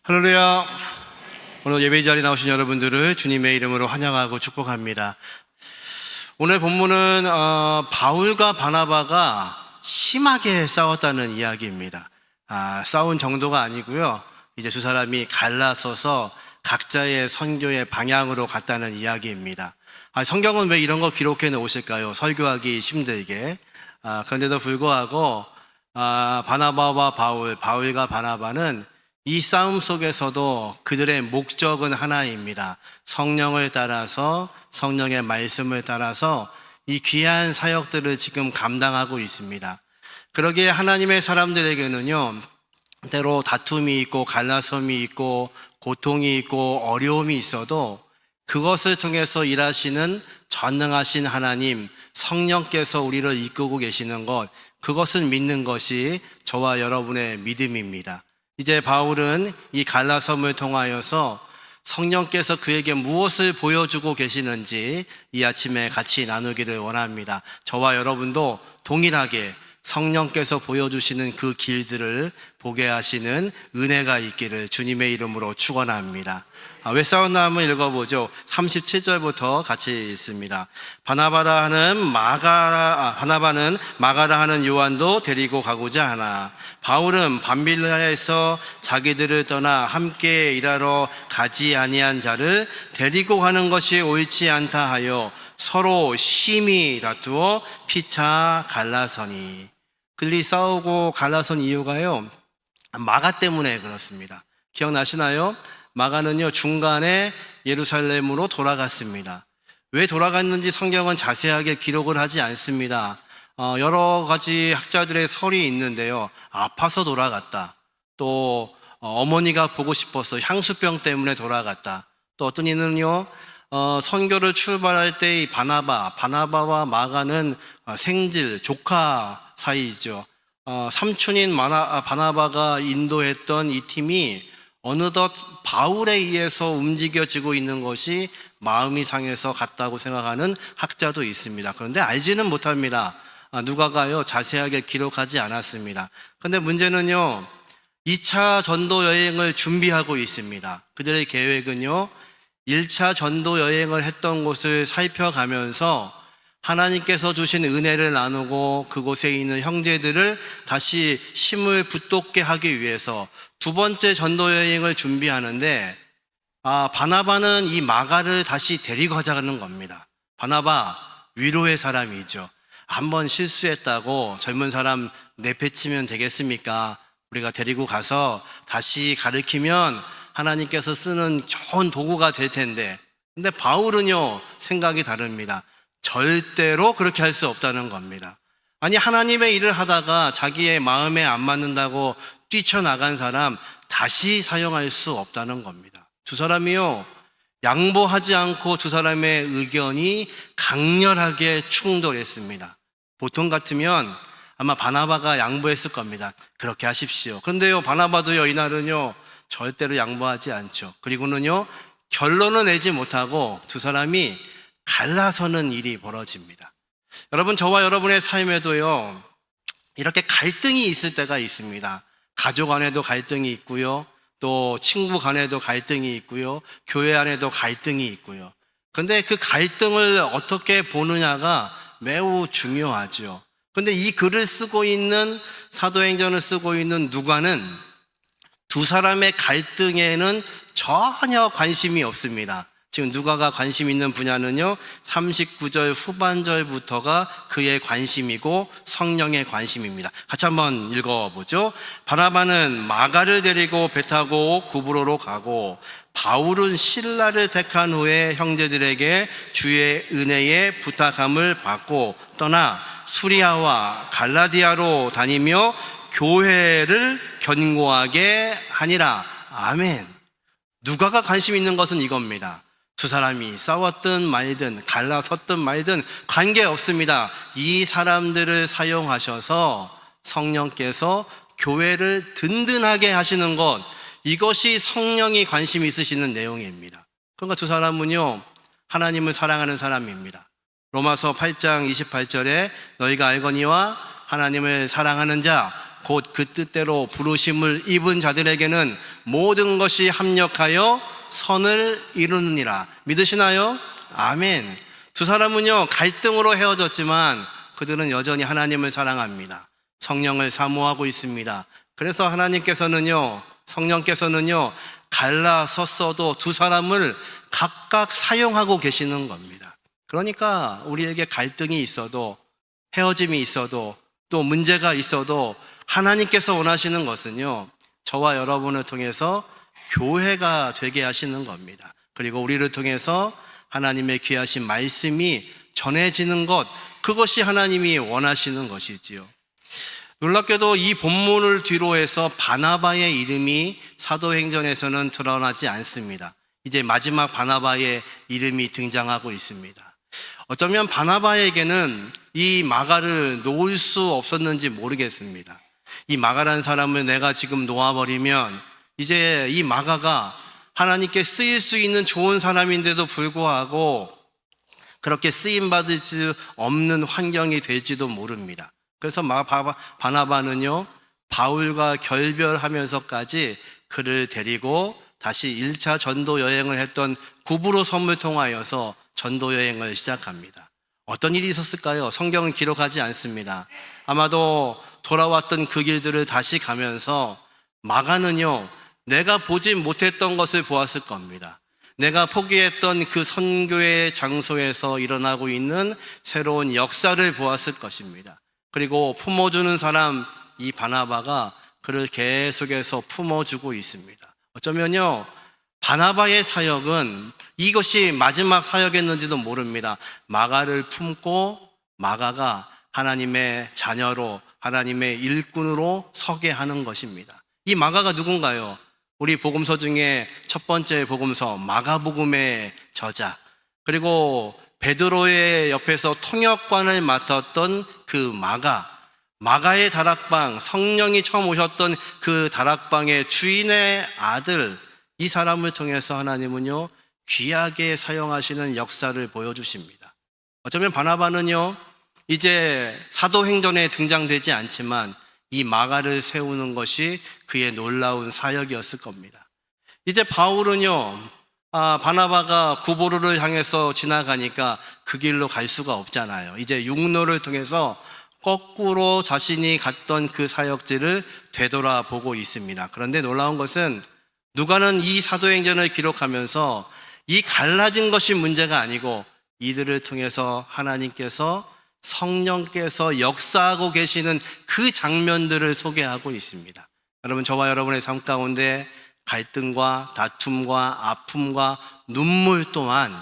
할렐루야. 오늘 예배 자리에 나오신 여러분들을 주님의 이름으로 환영하고 축복합니다. 오늘 본문은 바울과 바나바가 심하게 싸웠다는 이야기입니다. 싸운 정도가 아니고요, 이제 두 사람이 갈라서서 각자의 선교의 방향으로 갔다는 이야기입니다. 성경은 왜 이런 거 기록해 놓으실까요? 설교하기 힘들게. 그런데도 불구하고 바나바와 바울과 바나바는 이 싸움 속에서도 그들의 목적은 하나입니다. 성령을 따라서, 성령의 말씀을 따라서 이 귀한 사역들을 지금 감당하고 있습니다. 그러기에 하나님의 사람들에게는요, 때로 다툼이 있고 갈라섬이 있고 고통이 있고 어려움이 있어도 그것을 통해서 일하시는 전능하신 하나님, 성령께서 우리를 이끌고 계시는 것, 그것을 믿는 것이 저와 여러분의 믿음입니다. 이제 바울은 이 갈라섬을 통하여서 성령께서 그에게 무엇을 보여주고 계시는지 이 아침에 같이 나누기를 원합니다. 저와 여러분도 동일하게 성령께서 보여주시는 그 길들을 보게 하시는 은혜가 있기를 주님의 이름으로 축원합니다. 왜 싸웠나 한번 읽어보죠. 37절부터 같이 읽습니다. 바나바는 마가라 하는 요한도 데리고 가고자 하나 바울은 밤빌라에서 자기들을 떠나 함께 일하러 가지 아니한 자를 데리고 가는 것이 옳지 않다 하여 서로 심히 다투어 피차 갈라서니. 그들이 싸우고 갈라선 이유가요, 마가 때문에 그렇습니다. 기억나시나요? 마가는요, 중간에 예루살렘으로 돌아갔습니다. 왜 돌아갔는지 성경은 자세하게 기록을 하지 않습니다. 여러 가지 학자들의 설이 있는데요, 아파서 돌아갔다, 또 어머니가 보고 싶어서 향수병 때문에 돌아갔다, 또 어떤 이는요, 선교를 출발할 때 이 바나바와 마가는 생질, 조카 사이죠. 삼촌인 바나바가 인도했던 이 팀이 어느덧 바울에 의해서 움직여지고 있는 것이 마음이 상해서 갔다고 생각하는 학자도 있습니다. 그런데 알지는 못합니다. 누가가요, 자세하게 기록하지 않았습니다. 그런데 문제는요, 2차 전도 여행을 준비하고 있습니다. 그들의 계획은요, 1차 전도 여행을 했던 곳을 살펴가면서 하나님께서 주신 은혜를 나누고 그곳에 있는 형제들을 다시 힘을 붙돋게 하기 위해서 두 번째 전도 여행을 준비하는데, 바나바는 이 마가를 다시 데리고 가자는 겁니다. 바나바, 위로의 사람이죠. 한번 실수했다고 젊은 사람 내팽치면 되겠습니까? 우리가 데리고 가서 다시 가르치면 하나님께서 쓰는 좋은 도구가 될 텐데. 근데 바울은요, 생각이 다릅니다. 절대로 그렇게 할 수 없다는 겁니다. 아니, 하나님의 일을 하다가 자기의 마음에 안 맞는다고 뛰쳐나간 사람 다시 사용할 수 없다는 겁니다. 두 사람이요, 양보하지 않고 두 사람의 의견이 강렬하게 충돌했습니다. 보통 같으면 아마 바나바가 양보했을 겁니다. 그렇게 하십시오. 그런데요, 바나바도요, 이날은요, 절대로 양보하지 않죠. 그리고는요, 결론을 내지 못하고 두 사람이 갈라서는 일이 벌어집니다. 여러분, 저와 여러분의 삶에도요, 이렇게 갈등이 있을 때가 있습니다. 가족 안에도 갈등이 있고요, 또 친구 간에도 갈등이 있고요, 교회 안에도 갈등이 있고요. 그런데 그 갈등을 어떻게 보느냐가 매우 중요하죠. 그런데 이 글을 쓰고 있는, 사도행전을 쓰고 있는 누가는 두 사람의 갈등에는 전혀 관심이 없습니다. 지금 누가가 관심 있는 분야는요, 39절 후반절부터가 그의 관심이고 성령의 관심입니다. 같이 한번 읽어보죠. 바나바는 마가를 데리고 배 타고 구브로로 가고 바울은 실라를 택한 후에 형제들에게 주의 은혜에 부탁함을 받고 떠나 수리아와 갈라디아로 다니며 교회를 견고하게 하니라. 아멘. 누가가 관심 있는 것은 이겁니다. 두 사람이 싸웠든 말든 갈라섰든 말든 관계없습니다. 이 사람들을 사용하셔서 성령께서 교회를 든든하게 하시는 것, 이것이 성령이 관심 있으시는 내용입니다. 그러니까 두 사람은요, 하나님을 사랑하는 사람입니다. 로마서 8장 28절에 너희가 알거니와 하나님을 사랑하는 자 곧 그 뜻대로 부르심을 입은 자들에게는 모든 것이 합력하여 선을 이루느니라. 믿으시나요? 아멘. 두 사람은요, 갈등으로 헤어졌지만 그들은 여전히 하나님을 사랑합니다. 성령을 사모하고 있습니다. 그래서 성령께서는요, 갈라섰어도 두 사람을 각각 사용하고 계시는 겁니다. 그러니까 우리에게 갈등이 있어도, 헤어짐이 있어도, 또 문제가 있어도 하나님께서 원하시는 것은요, 저와 여러분을 통해서 교회가 되게 하시는 겁니다. 그리고 우리를 통해서 하나님의 귀하신 말씀이 전해지는 것, 그것이 하나님이 원하시는 것이지요. 놀랍게도 이 본문을 뒤로 해서 바나바의 이름이 사도행전에서는 드러나지 않습니다. 이제 마지막 바나바의 이름이 등장하고 있습니다. 어쩌면 바나바에게는 이 마가를 놓을 수 없었는지 모르겠습니다. 이 마가라는 사람을 내가 지금 놓아버리면 이제 이 마가가 하나님께 쓰일 수 있는 좋은 사람인데도 불구하고 그렇게 쓰임받을 수 없는 환경이 될지도 모릅니다. 그래서 바나바는요, 바울과 결별하면서까지 그를 데리고 다시 1차 전도 여행을 했던 구브로 섬을 통하여서 전도 여행을 시작합니다. 어떤 일이 있었을까요? 성경은 기록하지 않습니다. 아마도 돌아왔던 그 길들을 다시 가면서 마가는요, 내가 보지 못했던 것을 보았을 겁니다. 내가 포기했던 그 선교의 장소에서 일어나고 있는 새로운 역사를 보았을 것입니다. 그리고 품어주는 사람, 이 바나바가 그를 계속해서 품어주고 있습니다. 어쩌면요, 바나바의 사역은 이것이 마지막 사역이었는지도 모릅니다. 마가를 품고 마가가 하나님의 자녀로, 하나님의 일꾼으로 서게 하는 것입니다. 이 마가가 누군가요? 우리 복음서 중에 첫 번째 복음서 마가복음의 저자, 그리고 베드로의 옆에서 통역관을 맡았던 그 마가의 다락방, 성령이 처음 오셨던 그 다락방의 주인의 아들, 이 사람을 통해서 하나님은요, 귀하게 사용하시는 역사를 보여주십니다. 어쩌면 바나바는요, 이제 사도행전에 등장되지 않지만 이 마가를 세우는 것이 그의 놀라운 사역이었을 겁니다. 이제 바울은요, 바나바가 구보로를 향해서 지나가니까 그 길로 갈 수가 없잖아요. 이제 육로를 통해서 거꾸로 자신이 갔던 그 사역지를 되돌아보고 있습니다. 그런데 놀라운 것은 누가는 이 사도행전을 기록하면서 이 갈라진 것이 문제가 아니고 이들을 통해서 하나님께서, 성령께서 역사하고 계시는 그 장면들을 소개하고 있습니다. 여러분, 저와 여러분의 삶 가운데 갈등과 다툼과 아픔과 눈물 또한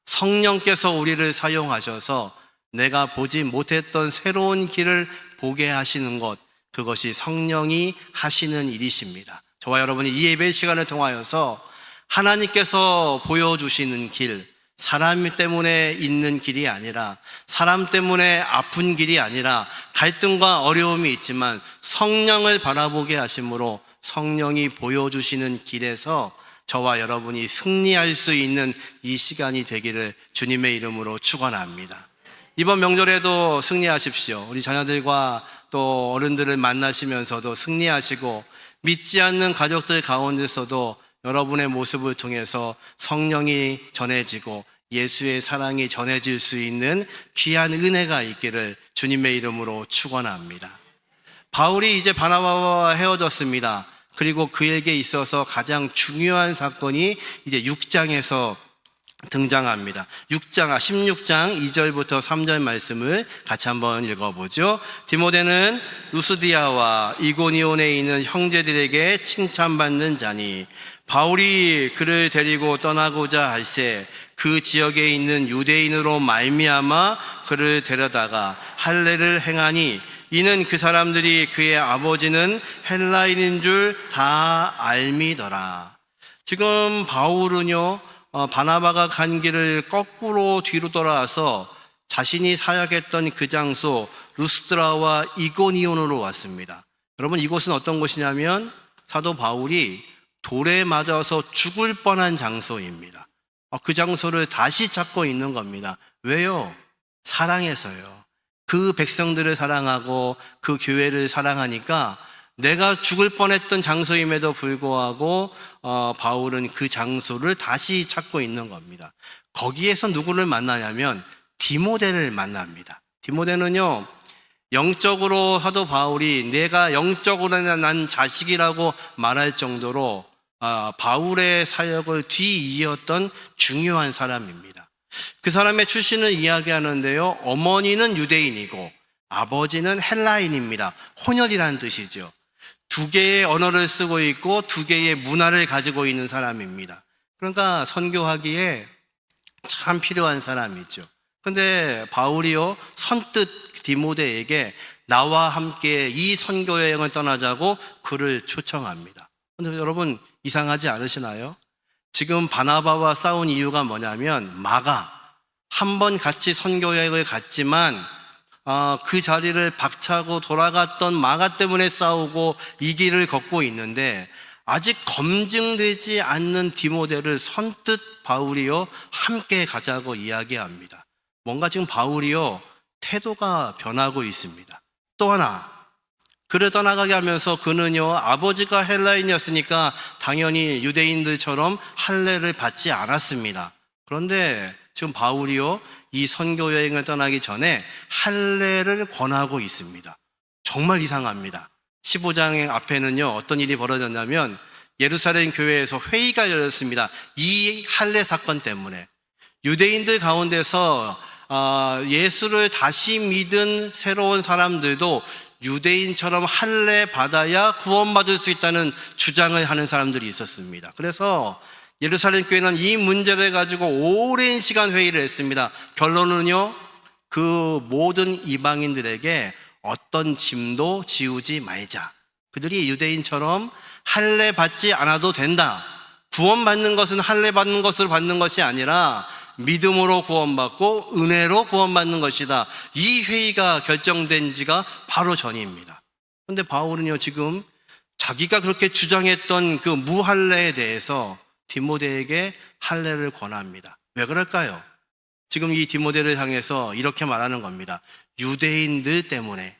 성령께서 우리를 사용하셔서 내가 보지 못했던 새로운 길을 보게 하시는 것, 그것이 성령이 하시는 일이십니다. 저와 여러분이 이 예배 시간을 통하여서 하나님께서 보여주시는 길, 사람 때문에 있는 길이 아니라, 사람 때문에 아픈 길이 아니라, 갈등과 어려움이 있지만 성령을 바라보게 하심으로 성령이 보여주시는 길에서 저와 여러분이 승리할 수 있는 이 시간이 되기를 주님의 이름으로 축원합니다. 이번 명절에도 승리하십시오. 우리 자녀들과 또 어른들을 만나시면서도 승리하시고, 믿지 않는 가족들 가운데서도 여러분의 모습을 통해서 성령이 전해지고 예수의 사랑이 전해질 수 있는 귀한 은혜가 있기를 주님의 이름으로 축원합니다. 바울이 이제 바나바와 헤어졌습니다. 그리고 그에게 있어서 가장 중요한 사건이 이제 6장에서 등장합니다. 16장 2절부터 3절 말씀을 같이 한번 읽어보죠. 디모데는 루스디아와 이고니온에 있는 형제들에게 칭찬받는 자니 바울이 그를 데리고 떠나고자 할새 그 지역에 있는 유대인으로 말미암아 그를 데려다가 할례를 행하니 이는 그 사람들이 그의 아버지는 헬라인인 줄 다 알미더라. 지금 바울은요, 바나바가 간 길을 거꾸로 뒤로 돌아와서 자신이 사역했던 그 장소 루스드라와 이고니온으로 왔습니다. 여러분, 이곳은 어떤 곳이냐면 사도 바울이 돌에 맞아서 죽을 뻔한 장소입니다. 그 장소를 다시 찾고 있는 겁니다. 왜요? 사랑해서요. 그 백성들을 사랑하고 그 교회를 사랑하니까 내가 죽을 뻔했던 장소임에도 불구하고 바울은 그 장소를 다시 찾고 있는 겁니다. 거기에서 누구를 만나냐면 디모데를 만납니다. 디모데는요, 영적으로 사도 바울이 내가 영적으로 난 자식이라고 말할 정도로 바울의 사역을 뒤이었던 중요한 사람입니다. 그 사람의 출신을 이야기하는데요, 어머니는 유대인이고 아버지는 헬라인입니다. 혼혈이라는 뜻이죠. 두 개의 언어를 쓰고 있고 두 개의 문화를 가지고 있는 사람입니다. 그러니까 선교하기에 참 필요한 사람이죠. 그런데 바울이요, 선뜻 디모데에게 나와 함께 이 선교 여행을 떠나자고 그를 초청합니다. 그런데 여러분, 이상하지 않으시나요? 지금 바나바와 싸운 이유가 뭐냐면 마가 한 번 같이 선교 여행을 갔지만 그 자리를 박차고 돌아갔던 마가 때문에 싸우고 이 길을 걷고 있는데, 아직 검증되지 않는 디모데를 선뜻 바울이요 함께 가자고 이야기합니다. 뭔가 지금 바울이요 태도가 변하고 있습니다. 또 하나, 그를 떠나가게 하면서 그는요 아버지가 헬라인이었으니까 당연히 유대인들처럼 할례를 받지 않았습니다. 그런데 지금 바울이요 이 선교 여행을 떠나기 전에 할례를 권하고 있습니다. 정말 이상합니다. 15장 앞에는요 어떤 일이 벌어졌냐면 예루살렘 교회에서 회의가 열렸습니다. 이 할례 사건 때문에 유대인들 가운데서 예수를 다시 믿은 새로운 사람들도 유대인처럼 할례 받아야 구원받을 수 있다는 주장을 하는 사람들이 있었습니다. 그래서 예루살렘 교회는 이 문제를 가지고 오랜 시간 회의를 했습니다. 결론은요, 그 모든 이방인들에게 어떤 짐도 지우지 말자. 그들이 유대인처럼 할례 받지 않아도 된다. 구원받는 것은 할례 받는 것을 받는 것이 아니라 믿음으로 구원받고 은혜로 구원받는 것이다. 이 회의가 결정된 지가 바로 전입니다. 그런데 바울은요 지금 자기가 그렇게 주장했던 그 무할례에 대해서 디모데에게 할례를 권합니다. 왜 그럴까요? 지금 이 디모데를 향해서 이렇게 말하는 겁니다. 유대인들 때문에,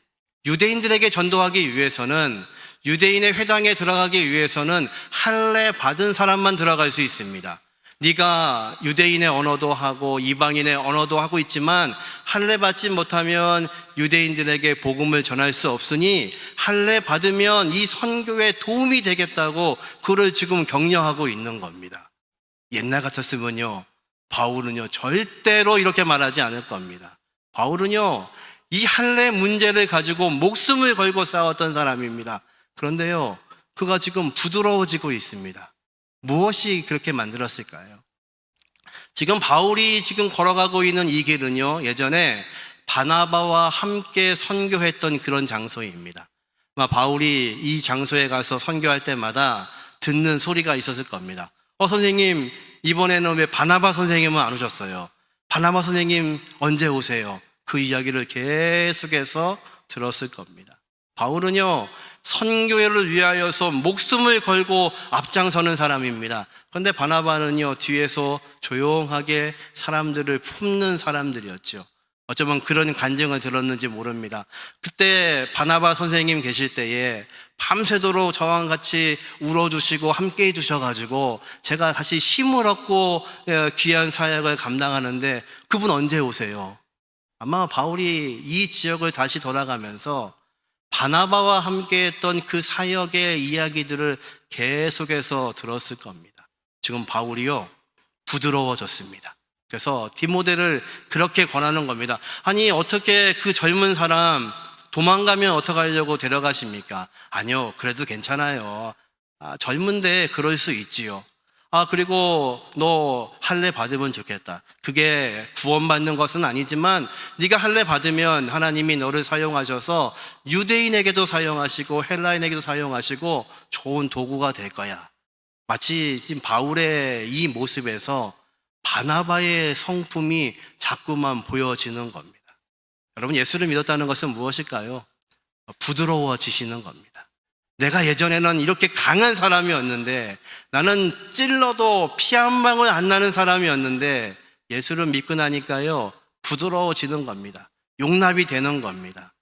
유대인들에게 전도하기 위해서는, 유대인의 회당에 들어가기 위해서는 할례 받은 사람만 들어갈 수 있습니다. 네가 유대인의 언어도 하고 이방인의 언어도 하고 있지만 할례 받지 못하면 유대인들에게 복음을 전할 수 없으니 할례 받으면 이 선교에 도움이 되겠다고 그를 지금 격려하고 있는 겁니다. 옛날 같았으면요 바울은요 절대로 이렇게 말하지 않을 겁니다. 바울은요 이 할례 문제를 가지고 목숨을 걸고 싸웠던 사람입니다. 그런데요 그가 지금 부드러워지고 있습니다. 무엇이 그렇게 만들었을까요? 지금 바울이 지금 걸어가고 있는 이 길은요 예전에 바나바와 함께 선교했던 그런 장소입니다. 아마 바울이 이 장소에 가서 선교할 때마다 듣는 소리가 있었을 겁니다. 선생님 이번에는 왜 바나바 선생님은 안 오셨어요? 바나바 선생님 언제 오세요? 그 이야기를 계속해서 들었을 겁니다. 바울은요 선교회를 위하여서 목숨을 걸고 앞장서는 사람입니다. 그런데 바나바는요 뒤에서 조용하게 사람들을 품는 사람들이었죠. 어쩌면 그런 간증을 들었는지 모릅니다. 그때 바나바 선생님 계실 때에 밤새도록 저와 같이 울어주시고 함께 해주셔가지고 제가 다시 힘을 얻고 귀한 사역을 감당하는데 그분 언제 오세요? 아마 바울이 이 지역을 다시 돌아가면서 바나바와 함께 했던 그 사역의 이야기들을 계속해서 들었을 겁니다. 지금 바울이요 부드러워졌습니다. 그래서 디모데를 그렇게 권하는 겁니다. 아니 어떻게 그 젊은 사람 도망가면 어떡하려고 데려가십니까? 아니요 그래도 괜찮아요. 젊은데 그럴 수 있지요. 그리고 너 할례 받으면 좋겠다. 그게 구원받는 것은 아니지만 네가 할례 받으면 하나님이 너를 사용하셔서 유대인에게도 사용하시고 헬라인에게도 사용하시고 좋은 도구가 될 거야. 마치 지금 바울의 이 모습에서 바나바의 성품이 자꾸만 보여지는 겁니다. 여러분 예수를 믿었다는 것은 무엇일까요? 부드러워지시는 겁니다. 내가 예전에는 이렇게 강한 사람이었는데 나는 찔러도 피 한 방울 안 나는 사람이었는데 예수를 믿고 나니까요 부드러워지는 겁니다. 용납이 되는 겁니다.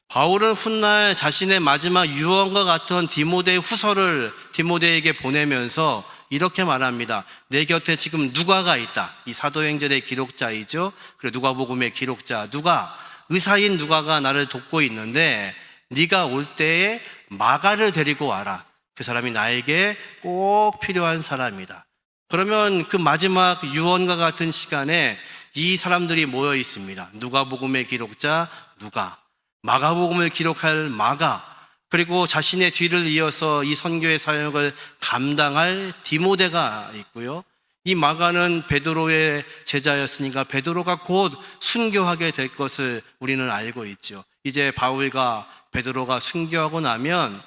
바울은 훗날 자신의 마지막 유언과 같은 디모데 후서를 디모데에게 보내면서 이렇게 말합니다. 내 곁에 지금 누가가 있다. 이 사도행전의 기록자이죠. 그리고 누가복음의 기록자 누가, 의사인 누가가 나를 돕고 있는데 네가 올 때에 마가를 데리고 와라. 그 사람이 나에게 꼭 필요한 사람이다. 그러면 그 마지막 유언과 같은 시간에 이 사람들이 모여 있습니다. 누가복음의 기록자 누가, 마가복음을 기록할 마가, 그리고 자신의 뒤를 이어서 이 선교의 사역을 감당할 디모데가 있고요. 이 마가는 베드로의 제자였으니까 베드로가 곧 순교하게 될 것을 우리는 알고 있죠. 이제 바울과 베드로가 순교하고 나면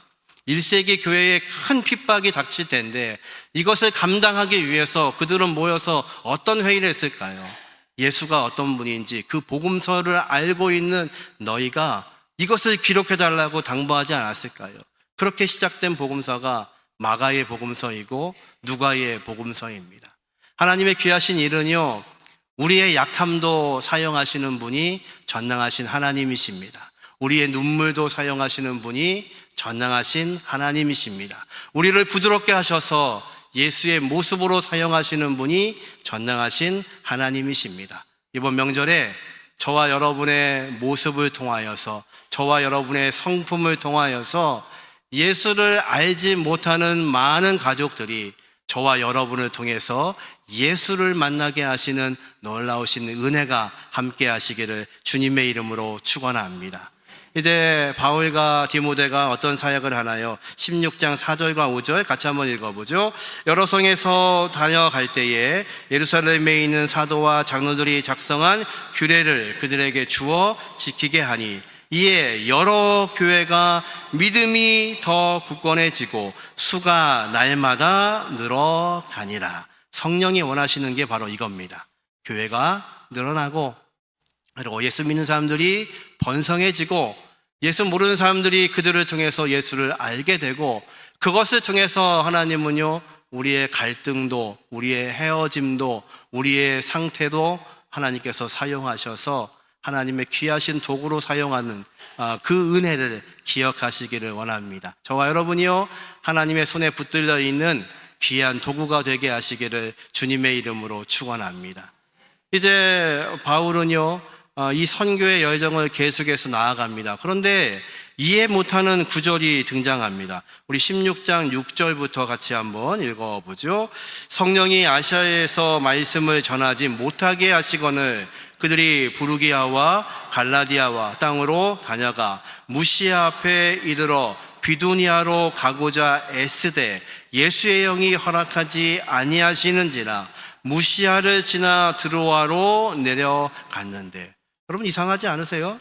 1세기 교회에 큰 핍박이 닥칠 텐데 이것을 감당하기 위해서 그들은 모여서 어떤 회의를 했을까요? 예수가 어떤 분인지 그 복음서를 알고 있는 너희가 이것을 기록해달라고 당부하지 않았을까요? 그렇게 시작된 복음서가 마가의 복음서이고 누가의 복음서입니다. 하나님의 귀하신 일은요, 우리의 약함도 사용하시는 분이 전능하신 하나님이십니다. 우리의 눈물도 사용하시는 분이 전능하신 하나님이십니다. 우리를 부드럽게 하셔서 예수의 모습으로 사용하시는 분이 전능하신 하나님이십니다. 이번 명절에 저와 여러분의 모습을 통하여서, 저와 여러분의 성품을 통하여서 예수를 알지 못하는 많은 가족들이 저와 여러분을 통해서 예수를 만나게 하시는 놀라우신 은혜가 함께 하시기를 주님의 이름으로 축원합니다. 이제 바울과 디모데가 어떤 사역을 하나요? 16장 4절과 5절 같이 한번 읽어보죠. 여러 성에서 다녀갈 때에 예루살렘에 있는 사도와 장로들이 작성한 규례를 그들에게 주어 지키게 하니 이에 여러 교회가 믿음이 더 굳건해지고 수가 날마다 늘어가니라. 성령이 원하시는 게 바로 이겁니다. 교회가 늘어나고, 그리고 예수 믿는 사람들이 번성해지고, 예수 모르는 사람들이 그들을 통해서 예수를 알게 되고, 그것을 통해서 하나님은요, 우리의 갈등도, 우리의 헤어짐도, 우리의 상태도 하나님께서 사용하셔서 하나님의 귀하신 도구로 사용하는 그 은혜를 기억하시기를 원합니다. 저와 여러분이요, 하나님의 손에 붙들려 있는 귀한 도구가 되게 하시기를 주님의 이름으로 축원합니다. 이제 바울은요, 이 선교의 여정을 계속해서 나아갑니다. 그런데 이해 못하는 구절이 등장합니다. 우리 16장 6절부터 같이 한번 읽어보죠. 성령이 아시아에서 말씀을 전하지 못하게 하시거늘 그들이 부르기아와 갈라디아와 땅으로 다녀가 무시아 앞에 이르러 비두니아로 가고자 애쓰되 예수의 영이 허락하지 아니하시는지라 무시아를 지나 드로아로 내려갔는데. 여러분 이상하지 않으세요?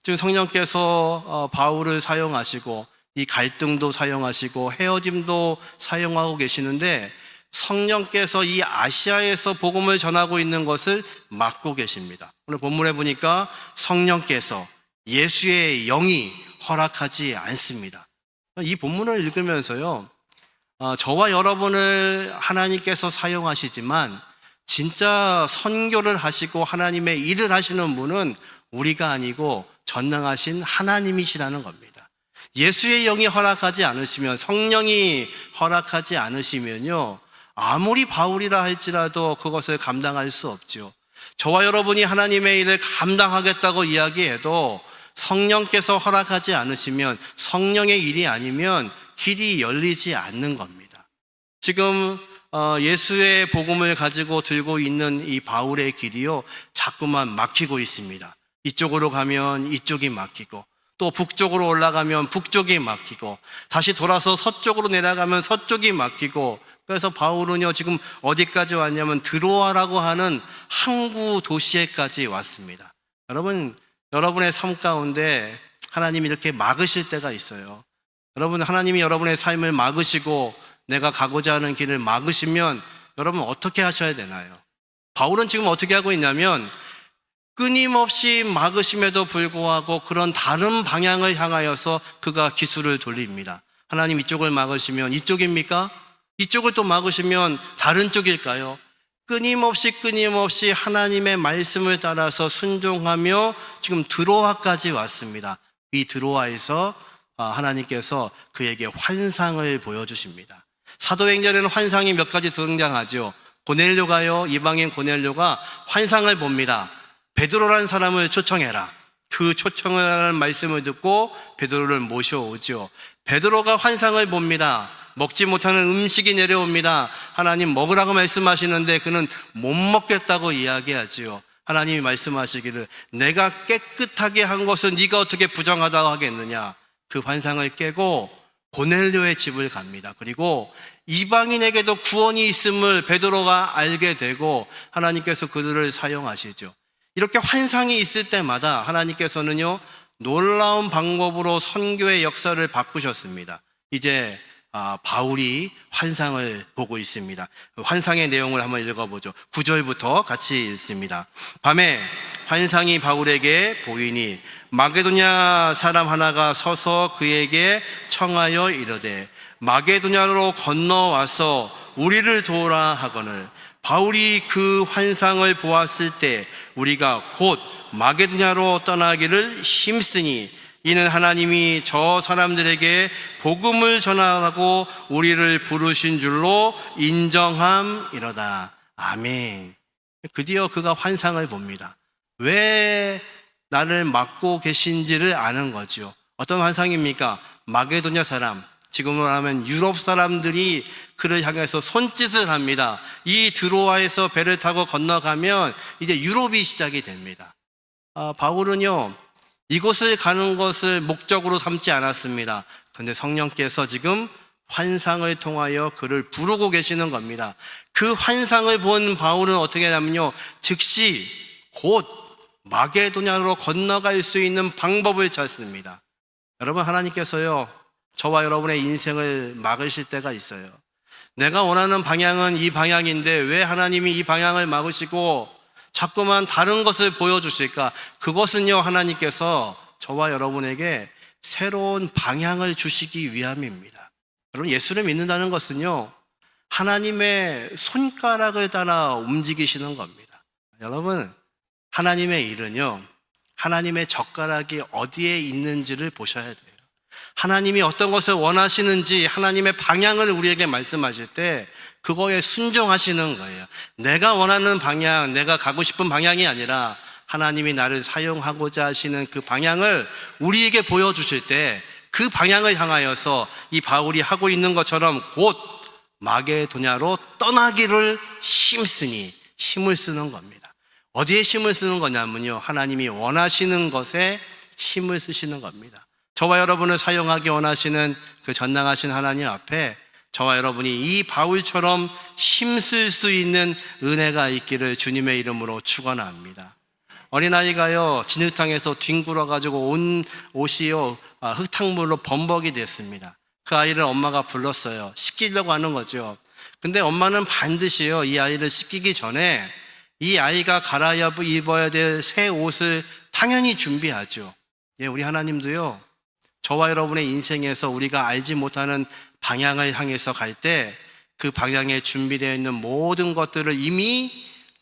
지금 성령께서 바울을 사용하시고 이 갈등도 사용하시고 헤어짐도 사용하고 계시는데 성령께서 이 아시아에서 복음을 전하고 있는 것을 막고 계십니다. 오늘 본문에 보니까 성령께서, 예수의 영이 허락하지 않습니다. 이 본문을 읽으면서요, 저와 여러분을 하나님께서 사용하시지만 진짜 선교를 하시고 하나님의 일을 하시는 분은 우리가 아니고 전능하신 하나님이시라는 겁니다. 예수의 영이 허락하지 않으시면, 성령이 허락하지 않으시면요, 아무리 바울이라 할지라도 그것을 감당할 수 없죠. 저와 여러분이 하나님의 일을 감당하겠다고 이야기해도 성령께서 허락하지 않으시면, 성령의 일이 아니면 길이 열리지 않는 겁니다. 지금 예수의 복음을 가지고 들고 있는 이 바울의 길이요, 자꾸만 막히고 있습니다. 이쪽으로 가면 이쪽이 막히고, 또 북쪽으로 올라가면 북쪽이 막히고, 다시 돌아서 서쪽으로 내려가면 서쪽이 막히고, 그래서 바울은요, 지금 어디까지 왔냐면 드로아라고 하는 항구 도시에까지 왔습니다. 여러분, 여러분의 삶 가운데 하나님이 이렇게 막으실 때가 있어요. 여러분, 하나님이 여러분의 삶을 막으시고 내가 가고자 하는 길을 막으시면 여러분 어떻게 하셔야 되나요? 바울은 지금 어떻게 하고 있냐면 끊임없이 막으심에도 불구하고 그런 다른 방향을 향하여서 그가 기술을 돌립니다. 하나님 이쪽을 막으시면 이쪽입니까? 이쪽을 또 막으시면 다른 쪽일까요? 끊임없이 하나님의 말씀을 따라서 순종하며 지금 드로아까지 왔습니다. 이 드로아에서 하나님께서 그에게 환상을 보여주십니다. 사도행전에는 환상이 몇 가지 등장하죠. 고넬료가요, 이방인 고넬료가 환상을 봅니다. 베드로라는 사람을 초청해라. 그 초청하는 말씀을 듣고 베드로를 모셔오죠. 베드로가 환상을 봅니다. 먹지 못하는 음식이 내려옵니다. 하나님 먹으라고 말씀하시는데 그는 못 먹겠다고 이야기하지요. 하나님이 말씀하시기를 내가 깨끗하게 한 것을 네가 어떻게 부정하다고 하겠느냐. 그 환상을 깨고 고넬료의 집을 갑니다. 그리고 이방인에게도 구원이 있음을 베드로가 알게 되고 하나님께서 그들을 사용하시죠. 이렇게 환상이 있을 때마다 하나님께서는요, 놀라운 방법으로 선교의 역사를 바꾸셨습니다. 이제 바울이 환상을 보고 있습니다. 환상의 내용을 한번 읽어보죠. 9절부터 같이 읽습니다. 밤에 환상이 바울에게 보이니 마게도냐 사람 하나가 서서 그에게 청하여 이르되 마게도냐로 건너와서 우리를 도우라 하거늘 바울이 그 환상을 보았을 때 우리가 곧 마게도냐로 떠나기를 힘쓰니 이는 하나님이 저 사람들에게 복음을 전하라고 우리를 부르신 줄로 인정함이로다. 아멘. 드디어 그가 환상을 봅니다. 왜 나를 막고 계신지를 아는 거죠. 어떤 환상입니까? 마게도냐 사람, 지금으로 하면 유럽 사람들이 그를 향해서 손짓을 합니다. 이 드로아에서 배를 타고 건너가면 이제 유럽이 시작이 됩니다. 바울은요, 이곳을 가는 것을 목적으로 삼지 않았습니다. 그런데 성령께서 지금 환상을 통하여 그를 부르고 계시는 겁니다. 그 환상을 본 바울은 어떻게 하냐면요, 즉시 곧 마게도냐로 건너갈 수 있는 방법을 찾습니다. 여러분, 하나님께서요, 저와 여러분의 인생을 막으실 때가 있어요. 내가 원하는 방향은 이 방향인데 왜 하나님이 이 방향을 막으시고 자꾸만 다른 것을 보여주실까? 그것은요, 하나님께서 저와 여러분에게 새로운 방향을 주시기 위함입니다. 여러분, 예수를 믿는다는 것은요, 하나님의 손가락을 따라 움직이시는 겁니다. 여러분, 하나님의 일은요, 하나님의 젓가락이 어디에 있는지를 보셔야 돼요. 하나님이 어떤 것을 원하시는지 하나님의 방향을 우리에게 말씀하실 때 그거에 순종하시는 거예요. 내가 원하는 방향, 내가 가고 싶은 방향이 아니라 하나님이 나를 사용하고자 하시는 그 방향을 우리에게 보여주실 때 그 방향을 향하여서 이 바울이 하고 있는 것처럼 곧 마게도냐로 떠나기를 힘쓰니, 힘을 쓰는 겁니다. 어디에 힘을 쓰는 거냐면요, 하나님이 원하시는 것에 힘을 쓰시는 겁니다. 저와 여러분을 사용하기 원하시는 그 전능하신 하나님 앞에 저와 여러분이 이 바울처럼 힘쓸 수 있는 은혜가 있기를 주님의 이름으로 축원합니다. 어린아이가요, 진흙탕에서 뒹굴어가지고 온 옷이요, 흙탕물로 범벅이 됐습니다. 그 아이를 엄마가 불렀어요. 씻기려고 하는 거죠. 근데 엄마는 반드시요, 이 아이를 씻기기 전에 이 아이가 갈아입어야 될 새 옷을 당연히 준비하죠. 예, 우리 하나님도요, 저와 여러분의 인생에서 우리가 알지 못하는 방향을 향해서 갈 때 그 방향에 준비되어 있는 모든 것들을 이미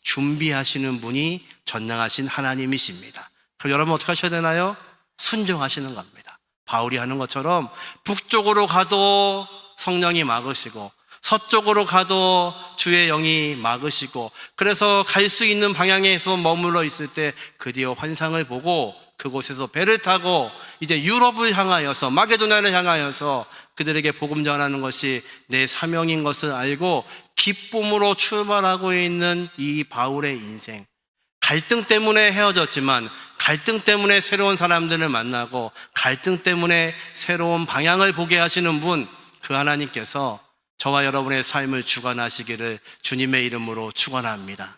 준비하시는 분이 전능하신 하나님이십니다. 그럼 여러분 어떻게 하셔야 되나요? 순종하시는 겁니다. 바울이 하는 것처럼 북쪽으로 가도 성령이 막으시고 서쪽으로 가도 주의 영이 막으시고, 그래서 갈 수 있는 방향에서 머물러 있을 때 드디어 환상을 보고 그곳에서 배를 타고 이제 유럽을 향하여서, 마게도냐를 향하여서 그들에게 복음 전하는 것이 내 사명인 것을 알고 기쁨으로 출발하고 있는 이 바울의 인생. 갈등 때문에 헤어졌지만, 갈등 때문에 새로운 사람들을 만나고, 갈등 때문에 새로운 방향을 보게 하시는 분, 그 하나님께서 저와 여러분의 삶을 주관하시기를 주님의 이름으로 축원합니다.